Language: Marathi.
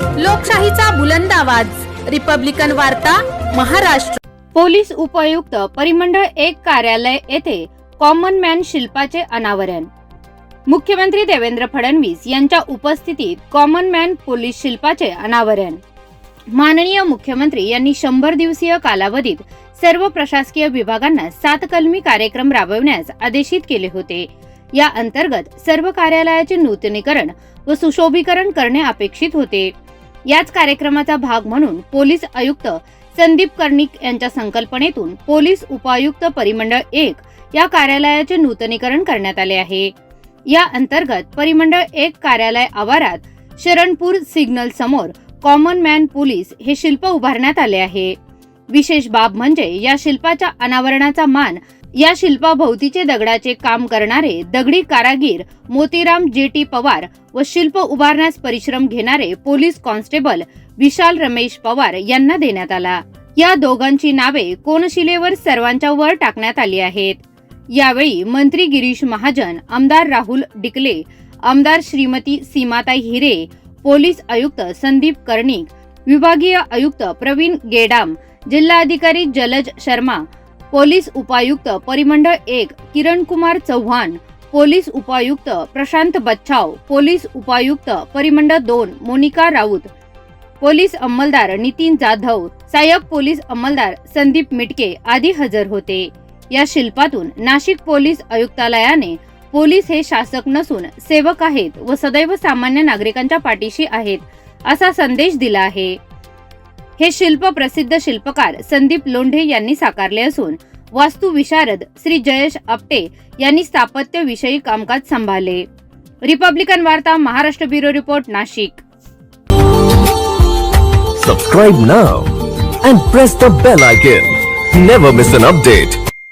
लोकशाहीचा बुलंद आवाज, रिपब्लिकन वार्ता, महाराष्ट्र। पोलीस उपायुक्त परिमंडळ 1 कार्यालय येथे कॉमन मॅन शिल्पाचे अनावरण। मुख्यमंत्री देवेंद्र फडणवीस यांच्या उपस्थितीत कॉमन मॅन पोलीस शिल्पाचे अनावरण। माननीय मुख्यमंत्री यांनी 100 दिवसीय कालावधीत सर्व प्रशासकीय विभागांना 7 कलमी कार्यक्रम राबविण्यास आदेशित केले होते। या अंतर्गत सर्व कार्यालयाचे नूतनीकरण व सुशोभीकरण करणे अपेक्षित होते। याच कार्यक्रमाचा भाग म्हणून पोलीस आयुक्त संदीप कर्णिक यांच्या संकल्पनेतून पोलीस उपायुक्त परिमंडळ 1 या कार्यालयाचे नूतनीकरण करण्यात आले आहे। या अंतर्गत परिमंडळ 1 कार्यालय आवारात शरणपूर सिग्नल समोर कॉमन मॅन पोलीस हे शिल्प उभारण्यात आले आहे। विशेष बाब म्हणजे या शिल्पाच्या अनावरणाचा मान या शिल्पाभोवतीचे दगडाचे काम करणारे दगडी कारागीर मोतीराम जेटी पवार व शिल्प उभारण्यास परिश्रम घेणारे पोलीस कॉन्स्टेबल विशाल रमेश पवार यांना देण्यात आला। या दोघांची नावे कोनशिलेवर सर्वांच्या वर टाकण्यात आली आहेत। यावेळी मंत्री गिरीश महाजन, आमदार राहुल डिकले, आमदार श्रीमती सीमाताई हिरे, पोलीस आयुक्त संदीप कर्णिक, विभागीय आयुक्त प्रवीण गेडाम, जिल्हाधिकारी जलज शर्मा, पोलीस उपायुक्त परिमंडळ 1 किरण कुमार चव्हाण, पोलीस उपायुक्त प्रशांत बच्छाव, पोलीस उपायुक्त परिमंडळ 2 मोनिका राऊत, पोलीस अंमलदार नितीन जाधव, सहाय्यक पोलीस अंमलदार संदीप मिटके आदी हजर होते। या शिल्पातून नाशिक पोलीस आयुक्तालयाने पोलीस हे शासक नसून सेवक आहेत व सदैव सामान्य नागरिकांच्या पाठीशी आहेत असा संदेश दिला आहे। हे शिल्प प्रसिद्ध शिल्पकार संदीप लोंढे यांनी साकारले असून वास्तु विशारद श्री जयेश आपटे यांनी स्थापत्य विषयी कामकाज संभाळले। रिपब्लिकन वार्ता, Maharashtra bureau report, Nashik. Subscribe now and press the bell icon. Never miss an update.